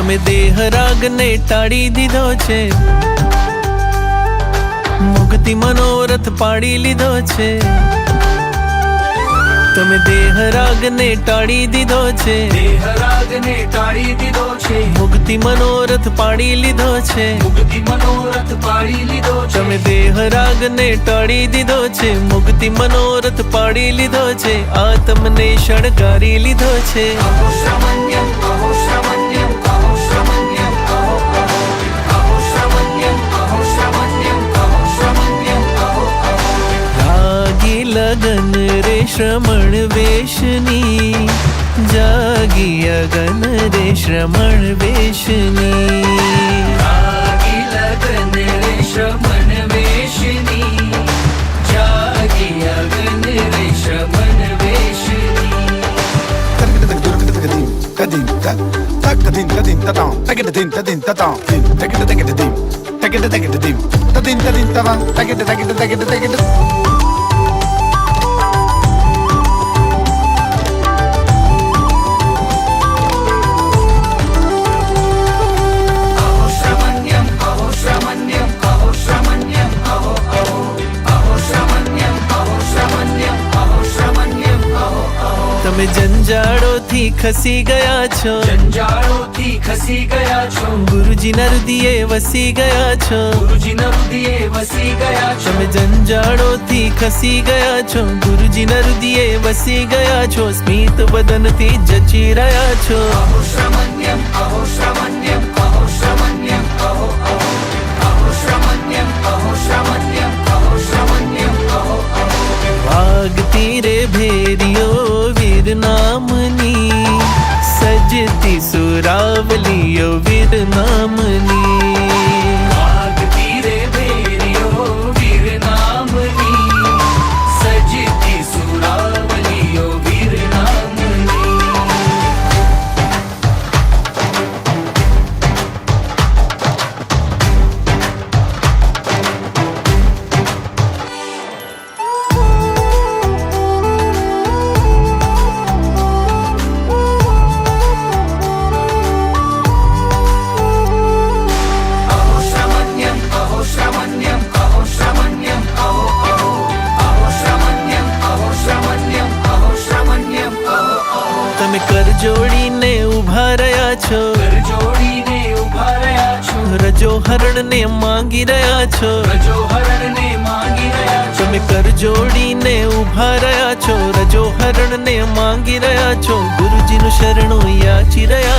તમે દેહ રાગને ટાળી દીધો છે, મુક્તિ મનોરથ પાડી લીધો છે. તમે દેહ રાગને ટાળી દીધો છે, દેહ રાગને ટાળી દીધો છે, મુક્તિ મનોરથ પાડી લીધો છે. મુક્તિ મનોરથ પાડી લીધો છે. તમે દેહ રાગને ટાળી દીધો છે, મુક્તિ મનોરથ પાડી લીધો છે. આત્મને શણગારી લીધો છે. અહો શ્રમણ્યમ, અહો શ્રમણ્યમ, અહો શ્રમણ્યમ, અહો અહો અહો શ્રમણ્યમ, અહો શ્રમણ્યમ, અહો શ્રમણ્યમ, અહો અહો. લાગી લગન રે શ્રમણ વેશની, જાગી અગન રે શ્રમણ વેશની. લાગી લગન રે શ્રમણ વેશની, જાગી અગન રે શ્રમણ વેશની. અહો શ્રમણ્યમ, અહો શ્રમણ્યમ, અહો શ્રમણ્યમ, અહો અહો અહો શ્રમણ્યમ, અહો શ્રમણ્યમ, અહો શ્રમણ્યમ, અહો અહો. તમે જંજાળોથી ખસી ગયા છો, જંજાળોથી ખસી ગયા છો, ગુરુજીના હૃદયે વસી ગયા છો. ગુરુજીના હૃદયે વસી ગયા છો. તમે જંજાળોથી ખસી ગયા છો, ગુરુજીના હૃદયે વસી ગયા છો. સ્મિત વદનથી જચી રહ્યા છો. અહો શ્રમણ્યમ, અહો શ્રમણ્યમ, અહો શ્રમણ્યમ, અહો અહો અહો શ્રમણ્યમ, અહો શ્રમણ્યમ, અહો શ્રમણ્યમ, અહો અહો. વાગતી રે ભેરીઓ વીર નામની, સજતી સુરાવલીઓ વીર નામની. વાગતી રે ભેરીઓ વીર નામની, સજતી સુરાવલીઓ વીર નામની. અહો શ્રમણ્યમ, અહો શ્રમણ્યમ, અહો શ્રમણ્યમ, અહો અહો અહો શ્રમણ્યમ, અહો શ્રમણ્યમ, અહો શ્રમણ્યમ, અહો અહો. તમે કર જોડીને ઊભા રહ્યા છો, કર જોડીને ઊભા રહ્યા છો, રજો હરણને માંગી રહ્યા છો. રજો હરણને માંગી રહ્યા છો. તમે કર જોડીને ઊભા રહ્યા છો, રજો હરણને માંગી રહ્યા છો. ગુરુજીનું શરણો યાચી રહ્યા